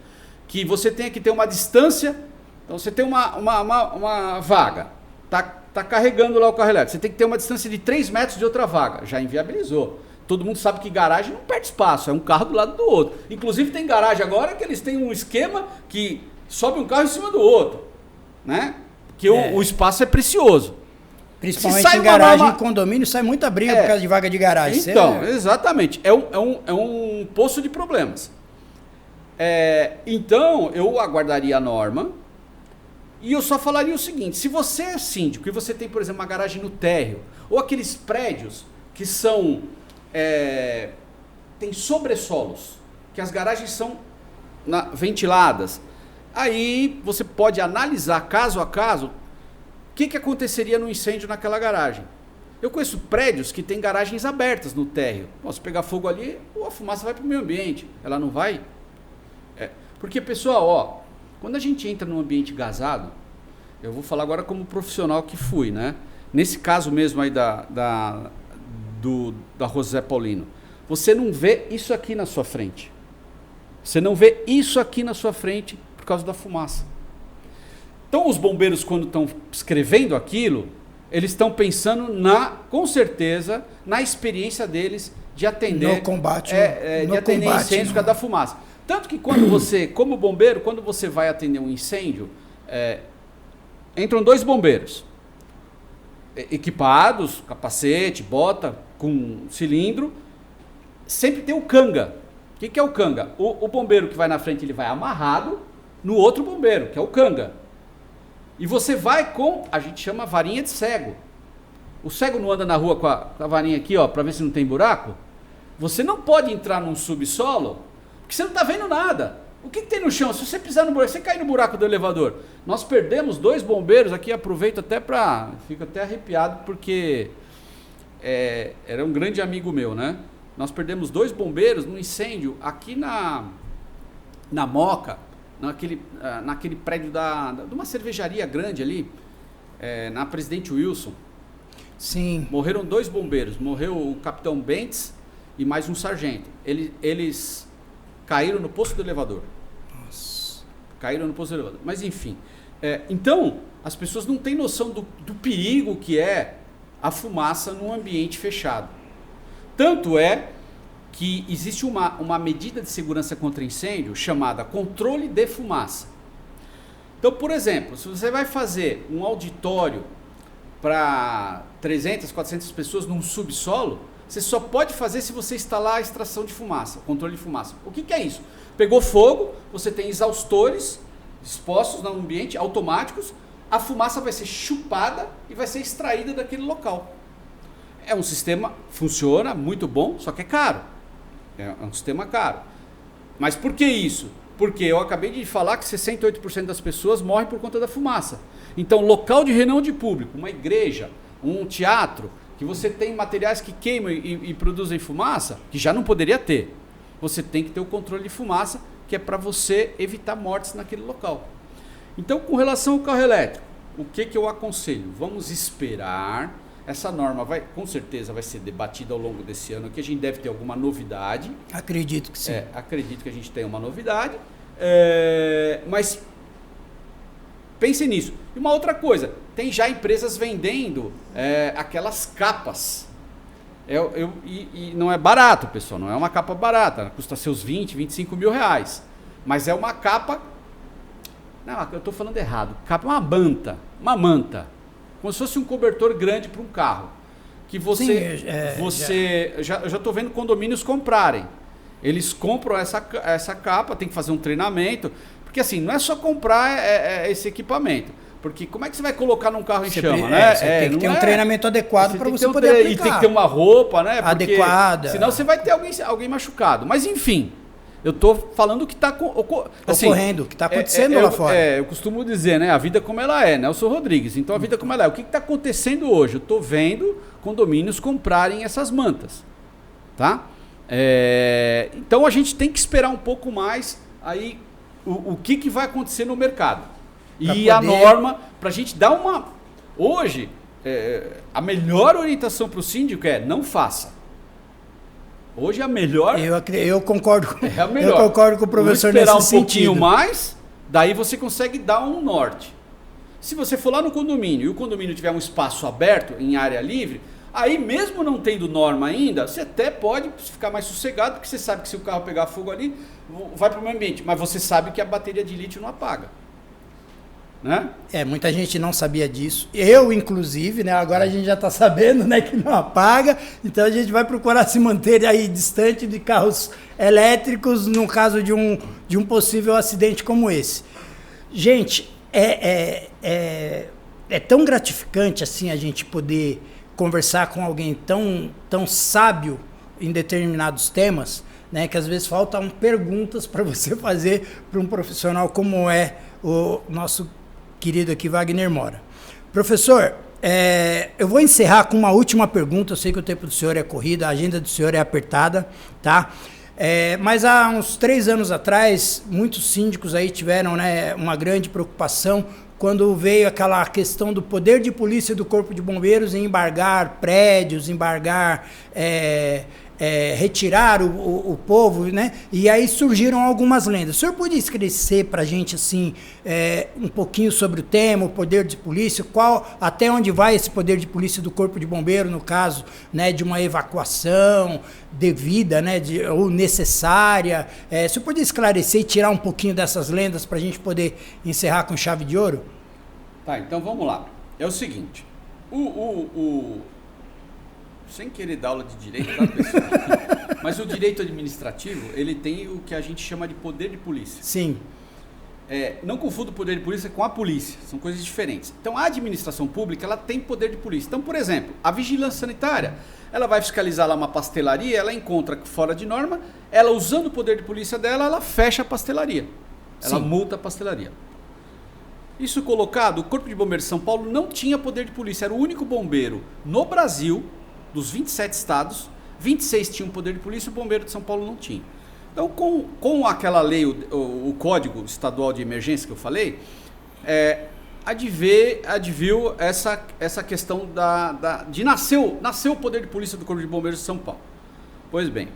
que você tenha que ter uma distância. Então você tem uma vaga, tá carregando lá o carro elétrico, você tem que ter uma distância de 3 metros de outra vaga, já inviabilizou. Todo mundo sabe que garagem não perde espaço, é um carro do lado do outro. Inclusive tem garagem agora que eles têm um esquema que sobe um carro em cima do outro, né? Porque o espaço é precioso. Principalmente em garagem, em condomínio, sai muita briga por causa de vaga de garagem. Então, exatamente. É um poço de problemas. Então, eu aguardaria a norma e eu só falaria o seguinte: se você é síndico e você tem, por exemplo, uma garagem no térreo, ou aqueles prédios que são... tem sobressolos, que as garagens são ventiladas. Aí você pode analisar caso a caso o que aconteceria no incêndio naquela garagem. Eu conheço prédios que têm garagens abertas no térreo. Se pegar fogo ali, a fumaça vai para o meio ambiente. Ela não vai? Porque, pessoal, quando a gente entra num ambiente gasado, eu vou falar agora como profissional que fui, né? Nesse caso mesmo aí da José Paulino, você não vê isso aqui na sua frente. Você não vê isso aqui na sua frente por causa da fumaça. Então, os bombeiros, quando estão escrevendo aquilo, eles estão pensando, com certeza, na experiência deles de atender... No combate. De atender incêndios por causa da fumaça. Tanto que quando você, como bombeiro, quando você vai atender um incêndio, entram 2 bombeiros, equipados, capacete, bota, com cilindro, sempre tem o canga. O que é o canga? O bombeiro que vai na frente, ele vai amarrado no outro bombeiro, que é o canga. E você vai com, a gente chama varinha de cego. O cego não anda na rua com a varinha aqui, para ver se não tem buraco? Você não pode entrar num subsolo, porque você não está vendo nada. O que tem no chão? Se você pisar no buraco, você cair no buraco do elevador. Nós perdemos 2 bombeiros aqui, aproveito até fico até arrepiado, porque era um grande amigo meu, né? Nós perdemos 2 bombeiros num incêndio aqui na Moca, naquele prédio de uma cervejaria grande ali, na Presidente Wilson. Sim. Morreram 2 bombeiros. Morreu o capitão Bentes e mais um sargento. Eles caíram no posto do elevador. Nossa. Caíram no posto do elevador. Mas enfim. Então, as pessoas não têm noção do perigo que é a fumaça num ambiente fechado. Tanto é que existe uma medida de segurança contra incêndio chamada controle de fumaça. Então, por exemplo, se você vai fazer um auditório para 300, 400 pessoas num subsolo, você só pode fazer se você instalar a extração de fumaça, controle de fumaça. O que é isso? Pegou fogo, você tem exaustores expostos no ambiente, automáticos, a fumaça vai ser chupada e vai ser extraída daquele local. É um sistema, funciona, muito bom, só que é caro. É um sistema caro. Mas por que isso? Porque eu acabei de falar que 68% das pessoas morrem por conta da fumaça. Então, local de reunião de público, uma igreja, um teatro, que você tem materiais que queimam e produzem fumaça, que já não poderia ter. Você tem que ter o controle de fumaça, que é para você evitar mortes naquele local. Então, com relação ao carro elétrico, o que eu aconselho? Vamos esperar. Essa norma com certeza vai ser debatida ao longo desse ano, que a gente deve ter alguma novidade. Acredito que sim. Acredito que a gente tenha uma novidade. Mas pense nisso. E uma outra coisa, tem já empresas vendendo aquelas capas. E não é barato, pessoal, não é uma capa barata, custa seus 20, 25 mil reais. Mas é uma capa... Não, eu estou falando errado. Capa é uma manta. Como se fosse um cobertor grande para um carro. Que já estou vendo condomínios comprarem. Eles compram essa capa, tem que fazer um treinamento. Porque assim, não é só comprar esse equipamento. Porque como é que você vai colocar num carro em chama, né? Você tem que ter um treinamento adequado para você poder aplicar. E tem que ter uma roupa, né? Adequada. Senão você vai ter alguém machucado. Mas enfim, eu estou falando o que está ocorrendo, o que está acontecendo lá fora. Eu costumo dizer, né? A vida como ela é, Nelson Rodrigues. Então a vida como ela é. O que está acontecendo hoje? Eu estou vendo condomínios comprarem essas mantas. Tá? Então a gente tem que esperar um pouco mais aí o que vai acontecer no mercado. E a norma, para a gente dar uma... Hoje, a melhor orientação para o síndico é não faça. Hoje é a melhor... Eu concordo com, é a melhor. Eu concordo com o professor nesse sentido. Esperar um pouquinho mais, daí você consegue dar um norte. Se você for lá no condomínio e o condomínio tiver um espaço aberto, em área livre, aí mesmo não tendo norma ainda, você até pode ficar mais sossegado, porque você sabe que se o carro pegar fogo ali, vai para o meio ambiente. Mas você sabe que a bateria de lítio não apaga. Né? Muita gente não sabia disso. Eu, inclusive, né? Agora a gente já está sabendo, né, que não apaga. Então a gente vai procurar se manter aí distante de carros elétricos no caso de um possível acidente como esse. Gente, é tão gratificante assim a gente poder conversar com alguém tão sábio em determinados temas, né? Que às vezes faltam perguntas para você fazer para um profissional como é o nosso querido aqui Wagner Moura. Professor, eu vou encerrar com uma última pergunta. Eu sei que o tempo do senhor é corrido, a agenda do senhor é apertada, tá? Mas há uns 3 anos atrás, muitos síndicos aí tiveram, né, uma grande preocupação quando veio aquela questão do poder de polícia do Corpo de Bombeiros em embargar prédios, retirar o povo, né? E aí surgiram algumas lendas. O senhor pode esclarecer para a gente assim, um pouquinho sobre o tema, o poder de polícia, até onde vai esse poder de polícia do Corpo de Bombeiro, no caso, né, de uma evacuação devida, né, ou necessária? O senhor pode esclarecer e tirar um pouquinho dessas lendas para a gente poder encerrar com chave de ouro? Tá, então vamos lá. É o seguinte, sem querer dar aula de direito, tá, pessoal? Mas o direito administrativo, ele tem o que a gente chama de poder de polícia. Sim. Não confunda o poder de polícia com a polícia, são coisas diferentes. Então, a administração pública, ela tem poder de polícia. Então, por exemplo, a vigilância sanitária, ela vai fiscalizar lá uma pastelaria, ela encontra fora de norma, ela usando o poder de polícia dela, ela fecha a pastelaria. Ela multa a pastelaria. Isso colocado, o Corpo de Bombeiros de São Paulo não tinha poder de polícia, era o único bombeiro no Brasil, dos 27 estados, 26 tinham poder de polícia, o bombeiro de São Paulo não tinha. Então, com aquela lei, o Código Estadual de Emergência que eu falei, adviu essa questão de nasceu o poder de polícia do Corpo de Bombeiros de São Paulo. Pois bem,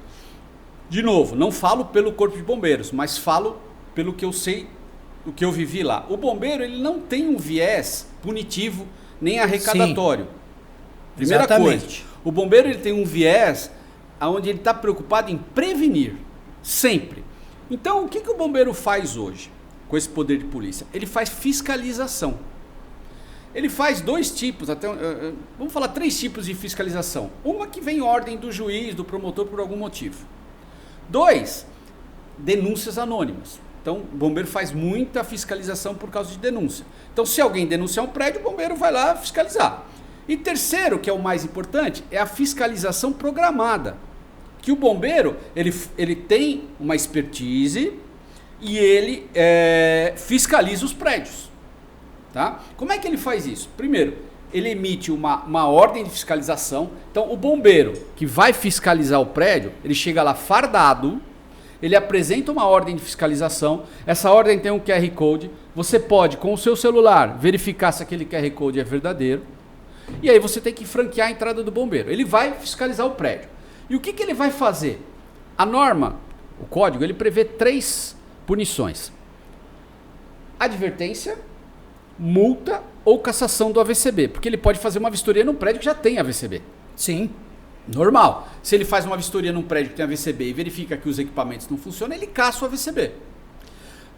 de novo, não falo pelo Corpo de Bombeiros, mas falo pelo que eu sei, o que eu vivi lá. O bombeiro, ele não tem um viés punitivo nem arrecadatório. Sim. Primeira coisa, o bombeiro, ele tem um viés onde ele está preocupado em prevenir, sempre. Então, o que o bombeiro faz hoje com esse poder de polícia? Ele faz fiscalização. Ele faz 2 tipos, vamos falar 3 tipos de fiscalização. Uma que vem em ordem do juiz, do promotor, por algum motivo. 2, denúncias anônimas. Então, o bombeiro faz muita fiscalização por causa de denúncia. Então, se alguém denunciar um prédio, o bombeiro vai lá fiscalizar. E terceiro, que é o mais importante, é a fiscalização programada. Que o bombeiro, ele tem uma expertise e ele fiscaliza os prédios. Tá? Como é que ele faz isso? Primeiro, ele emite uma ordem de fiscalização. Então, o bombeiro que vai fiscalizar o prédio, ele chega lá fardado, ele apresenta uma ordem de fiscalização, essa ordem tem um QR Code, você pode, com o seu celular, verificar se aquele QR Code é verdadeiro, e aí você tem que franquear a entrada do bombeiro. Ele vai fiscalizar o prédio. E o que ele vai fazer? A norma, o código, ele prevê 3 punições: advertência, multa ou cassação do AVCB, porque ele pode fazer uma vistoria num prédio que já tem AVCB. Sim. Normal. Se ele faz uma vistoria num prédio que tem AVCB e verifica que os equipamentos não funcionam, ele caça o AVCB.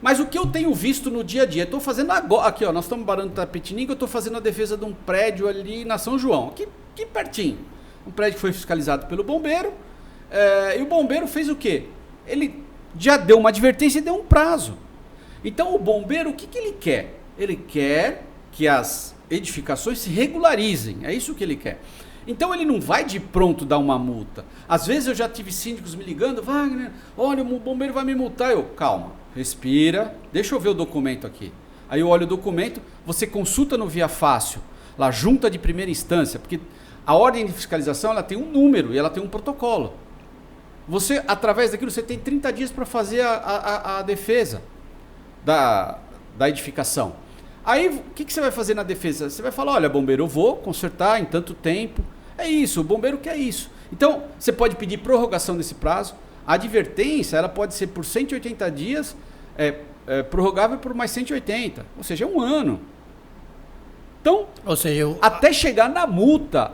Mas o que eu tenho visto no dia a dia, estou fazendo agora, aqui ó, nós estamos barando Tapetininga, eu estou fazendo a defesa de um prédio ali na São João, aqui pertinho. Um prédio que foi fiscalizado pelo bombeiro, e o bombeiro fez o quê? Ele já deu uma advertência e deu um prazo. Então o bombeiro, o que ele quer? Ele quer que as edificações se regularizem, é isso que ele quer. Então ele não vai de pronto dar uma multa. Às vezes eu já tive síndicos me ligando: Wagner, olha, o bombeiro vai me multar. Eu, calma, respira, deixa eu ver o documento aqui. Aí eu olho o documento, você consulta no Via Fácil, lá junta de primeira instância, porque a ordem de fiscalização, ela tem um número e ela tem um protocolo. Você, através daquilo, você tem 30 dias para fazer a defesa da edificação. Aí, o que você vai fazer na defesa? Você vai falar: olha, bombeiro, eu vou consertar em tanto tempo. É isso, o bombeiro quer isso. Então, você pode pedir prorrogação desse prazo. A advertência, ela pode ser por 180 dias, prorrogável por mais 180, ou seja, 1 ano. Então, ou seja, até chegar na multa,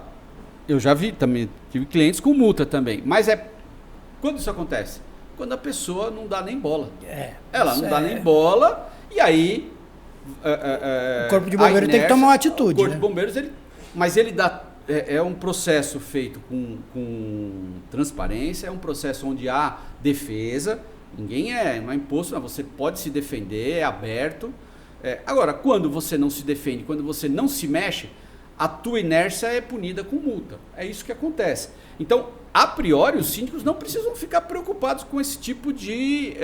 eu já vi também, tive clientes com multa também, mas quando isso acontece? Quando a pessoa não dá nem bola. Ela não dá nem bola, e aí o Corpo de Bombeiros tem que tomar uma atitude. O Corpo de Bombeiros, mas ele dá. É um processo feito com transparência, é um processo onde há defesa, não é imposto, você pode se defender, é aberto. Agora, quando você não se defende, quando você não se mexe, a tua inércia é punida com multa. É isso que acontece. Então, a priori, os síndicos não precisam ficar preocupados com esse tipo de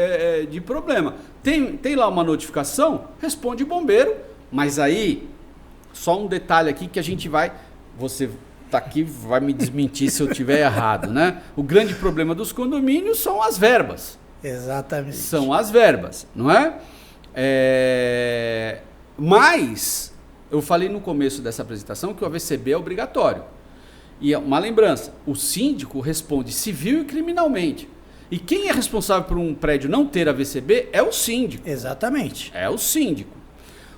problema. Tem lá uma notificação, responde o bombeiro, mas aí, só um detalhe aqui que a gente vai... Você tá aqui, vai me desmentir se eu tiver errado, né? O grande problema dos condomínios são as verbas. Exatamente. São as verbas, não é? Mas, eu falei no começo dessa apresentação que o AVCB é obrigatório. E uma lembrança, o síndico responde civil e criminalmente. E quem é responsável por um prédio não ter AVCB é o síndico. Exatamente. É o síndico.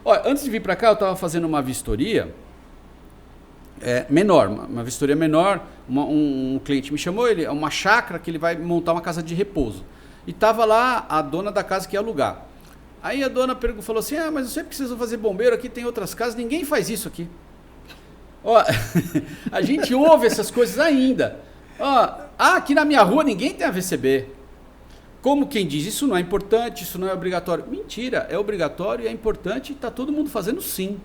Olha, antes de vir para cá, eu estava fazendo uma vistoria menor, uma vistoria menor. Um cliente me chamou, é uma chácara que ele vai montar uma casa de repouso. E estava lá a dona da casa que ia alugar. Aí a dona falou assim, mas eu sei que precisam fazer bombeiro, aqui tem outras casas, ninguém faz isso aqui. Ó, a gente ouve essas coisas ainda. Aqui na minha rua ninguém tem AVCB. Como quem diz, isso não é importante, isso não é obrigatório. Mentira, é obrigatório, é importante e está todo mundo fazendo sim.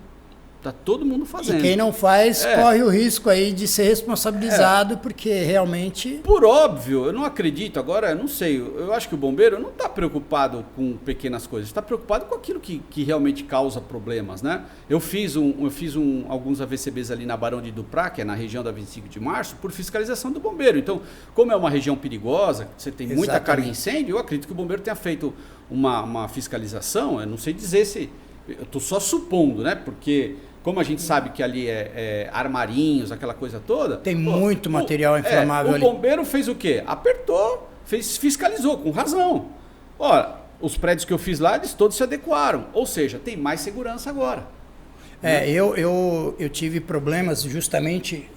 Está todo mundo fazendo. E quem não faz corre o risco aí de ser responsabilizado, porque realmente... Por óbvio, eu não acredito, agora, eu não sei, eu acho que o bombeiro não está preocupado com pequenas coisas, está preocupado com aquilo que realmente causa problemas, né? Eu fiz alguns AVCBs ali na Barão de Duprá, que é na região da 25 de março, por fiscalização do bombeiro. Então, como é uma região perigosa, você tem muita carga de incêndio, eu acredito que o bombeiro tenha feito uma fiscalização, eu não sei dizer se... Eu estou só supondo, né? Porque... Como a gente sabe que ali é armarinhos, aquela coisa toda... Tem muito material inflamável ali. O bombeiro fez o quê? Apertou, fiscalizou, com razão. Ora, os prédios que eu fiz lá, eles todos se adequaram. Ou seja, tem mais segurança agora. Eu tive problemas justamente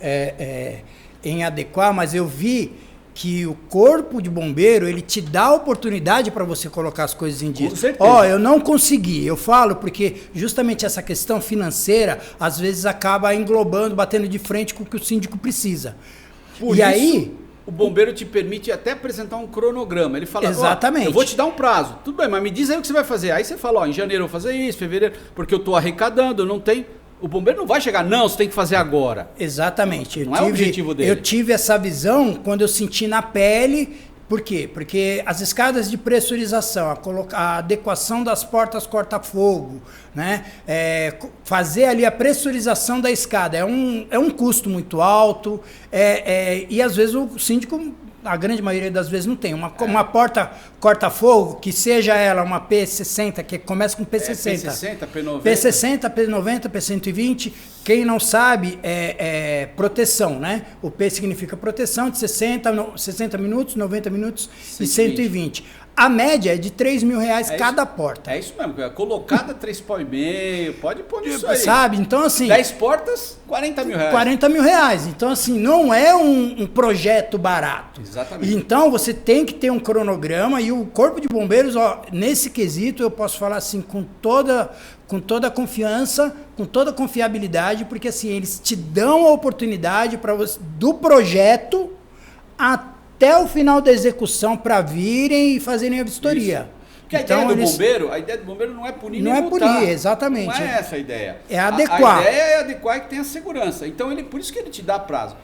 em adequar, mas eu vi que o corpo de bombeiro, ele te dá a oportunidade para você colocar as coisas em dia. Com certeza. Eu não consegui, eu falo porque justamente essa questão financeira, às vezes acaba englobando, batendo de frente com o que o síndico precisa. Por isso, aí... O bombeiro te permite até apresentar um cronograma. Ele fala, exatamente. Eu vou te dar um prazo. Tudo bem, mas me diz aí o que você vai fazer. Aí você fala, em janeiro eu vou fazer isso, fevereiro, porque eu estou arrecadando, eu não tenho... O bombeiro não vai chegar, não, você tem que fazer agora. Exatamente. Não é o objetivo dele. Eu tive essa visão quando eu senti na pele. Por quê? Porque as escadas de pressurização, a adequação das portas corta-fogo, né? Fazer ali a pressurização da escada é um custo muito alto e às vezes o síndico... A grande maioria das vezes não tem. Uma porta corta-fogo, que seja ela uma P60, que começa com P60. P60, P90. P60, P90, P120. Quem não sabe, é proteção, né? O P significa proteção de 60 minutos, 90 minutos 120. E 120. A média é de R$3.000 cada porta. É isso mesmo, colocada 3,5 pau, pode pôr isso aí. Sabe? Então, assim... 10 portas, R$40.000. R$40.000. Então, assim, não é um projeto barato. Exatamente. Então, você tem que ter um cronograma e o Corpo de Bombeiros, nesse quesito, eu posso falar assim, com toda confiança, com toda confiabilidade, porque, assim, eles te dão a oportunidade para você, do projeto até o final da execução para virem e fazerem a vistoria. Porque então, a ideia do bombeiro não é punir nem multar. Não é punir, exatamente. Não é essa a ideia. É adequar. A ideia é adequar e que tenha segurança. Então, por isso que ele te dá prazo.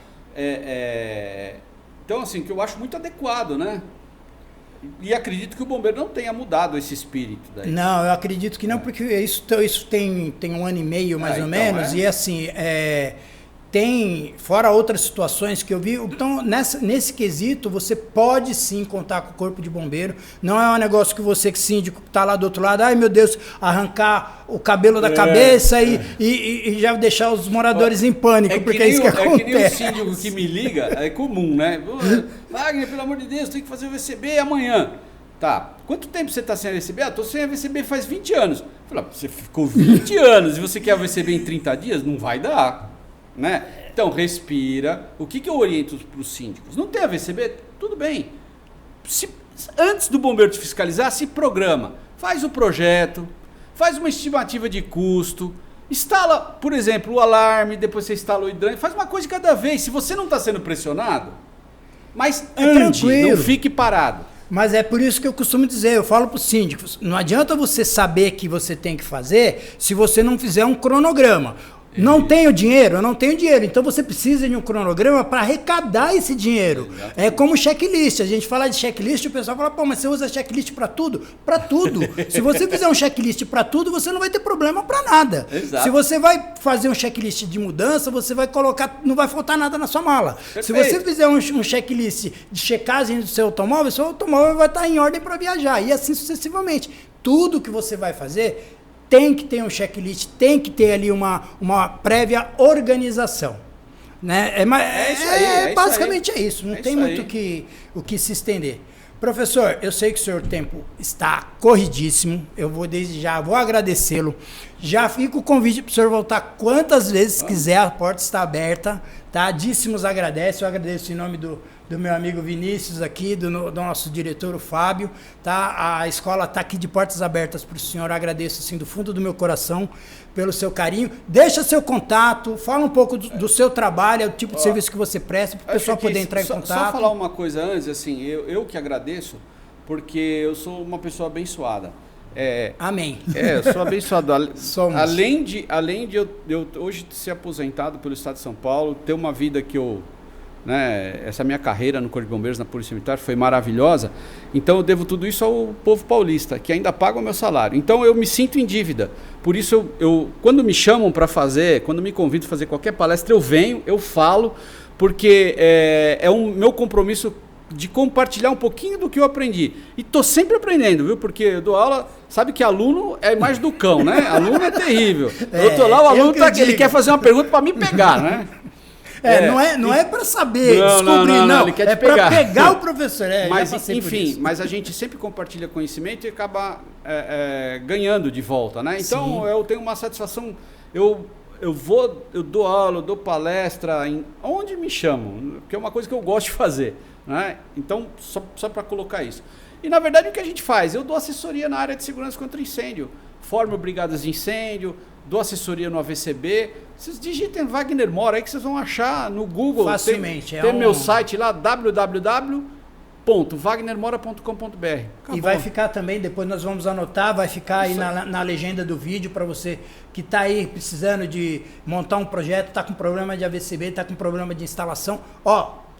Então, assim, que eu acho muito adequado, né? E acredito que o bombeiro não tenha mudado esse espírito daí. Não, eu acredito que não, porque isso tem 1 ano e meio, mais ou menos, e assim... Tem, fora outras situações que eu vi, então nesse quesito você pode sim contar com o Corpo de Bombeiro, não é um negócio que você, que síndico, está lá do outro lado, ai meu Deus, arrancar o cabelo da cabeça e já deixar os moradores em pânico, porque é isso que acontece. É que nem o síndico que me liga, é comum, né? Wagner, pelo amor de Deus, tem que fazer o VCB amanhã. Tá, quanto tempo você está sem a VCB? Estou sem a VCB faz 20 anos. Falei, você ficou 20 anos e você quer a VCB em 30 dias? Não vai dar. Né? Então, respira. O que eu oriento para os síndicos? Não tem AVCB? Tudo bem. Antes do bombeiro te fiscalizar, se programa. Faz o projeto, faz uma estimativa de custo, instala, por exemplo, o alarme, depois você instala o hidrante, faz uma coisa de cada vez. Se você não está sendo pressionado, mas ande, não fique parado. Mas é por isso que eu costumo dizer, eu falo para os síndicos, não adianta você saber que você tem que fazer se você não fizer um cronograma. Não tenho dinheiro? Eu não tenho dinheiro. Então você precisa de um cronograma para arrecadar esse dinheiro. Exatamente. É como checklist. A gente fala de checklist, o pessoal fala, pô, mas você usa checklist para tudo? Para tudo. Se você fizer um checklist para tudo, você não vai ter problema para nada. Exato. Se você vai fazer um checklist de mudança, você vai colocar, não vai faltar nada na sua mala. Perfeito. Se você fizer um checklist de checagem do seu automóvel vai estar em ordem para viajar. E assim sucessivamente. Tudo que você vai fazer tem que ter um checklist, tem que ter ali uma prévia organização. Né? Basicamente é isso. Não tem muito o que se estender. Professor, eu sei que o seu tempo está corridíssimo. Eu vou desde já agradecê-lo. Já fica o convite para o senhor voltar quantas vezes quiser, a porta está aberta. Tá? Díssimos agradece. Eu agradeço em nome do meu amigo Vinícius aqui, do nosso diretor, o Fábio. Tá? A escola está aqui de portas abertas para o senhor. Eu agradeço assim, do fundo do meu coração pelo seu carinho. Deixa seu contato, fala um pouco do seu trabalho, o tipo de serviço que você presta, para o pessoal poder entrar em contato. Só falar uma coisa antes, assim, eu que agradeço, porque eu sou uma pessoa abençoada. Amém. Eu sou abençoado. Somos. Além de eu hoje ser aposentado pelo Estado de São Paulo, ter uma vida que eu... Né, essa minha carreira no Corpo de Bombeiros, na Polícia Militar, foi maravilhosa. Então eu devo tudo isso ao povo paulista, que ainda paga o meu salário. Então eu me sinto em dívida. Por isso, quando me chamam para fazer, quando me convidam a fazer qualquer palestra, eu venho, eu falo, porque é um meu compromisso de compartilhar um pouquinho do que eu aprendi. E tô sempre aprendendo, viu? Porque eu dou aula, sabe que aluno é mais do cão, né? Aluno é terrível. Eu tô lá, o aluno ele quer fazer uma pergunta para me pegar, né? Não é para saber, descobrir, não. Ele quer é para pegar o professor. Mas, enfim, mas a gente sempre compartilha conhecimento e acaba ganhando de volta, né? Então, eu tenho uma satisfação, eu dou aula, eu dou palestra, onde me chamam, que é uma coisa que eu gosto de fazer, né? Então, só para colocar isso. E, na verdade, o que a gente faz? Eu dou assessoria na área de segurança contra incêndio, formo brigadas de incêndio, dou assessoria no AVCB. Vocês digitem Wagner Mora aí que vocês vão achar no Google. Facilmente. Tem meu site lá, www.wagnermora.com.br. E vai ficar também, depois nós vamos anotar, vai ficar aí na legenda do vídeo para você que está aí precisando de montar um projeto, está com problema de AVCB, está com problema de instalação.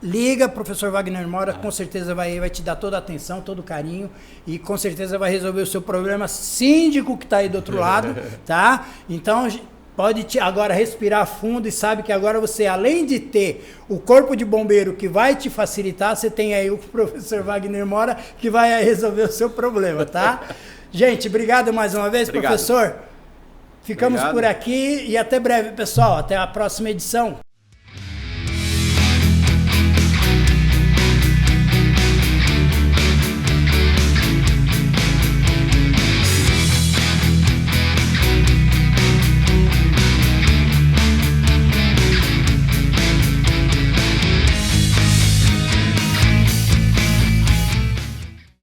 Liga, professor Wagner Mora, com certeza vai te dar toda a atenção, todo o carinho e com certeza vai resolver o seu problema síndico que está aí do outro lado, tá? Então, pode agora respirar fundo e sabe que agora você, além de ter o corpo de bombeiro que vai te facilitar, você tem aí o professor Wagner Mora que vai resolver o seu problema, tá? Gente, obrigado mais uma vez, professor. Ficamos por aqui e até breve, pessoal. Até a próxima edição.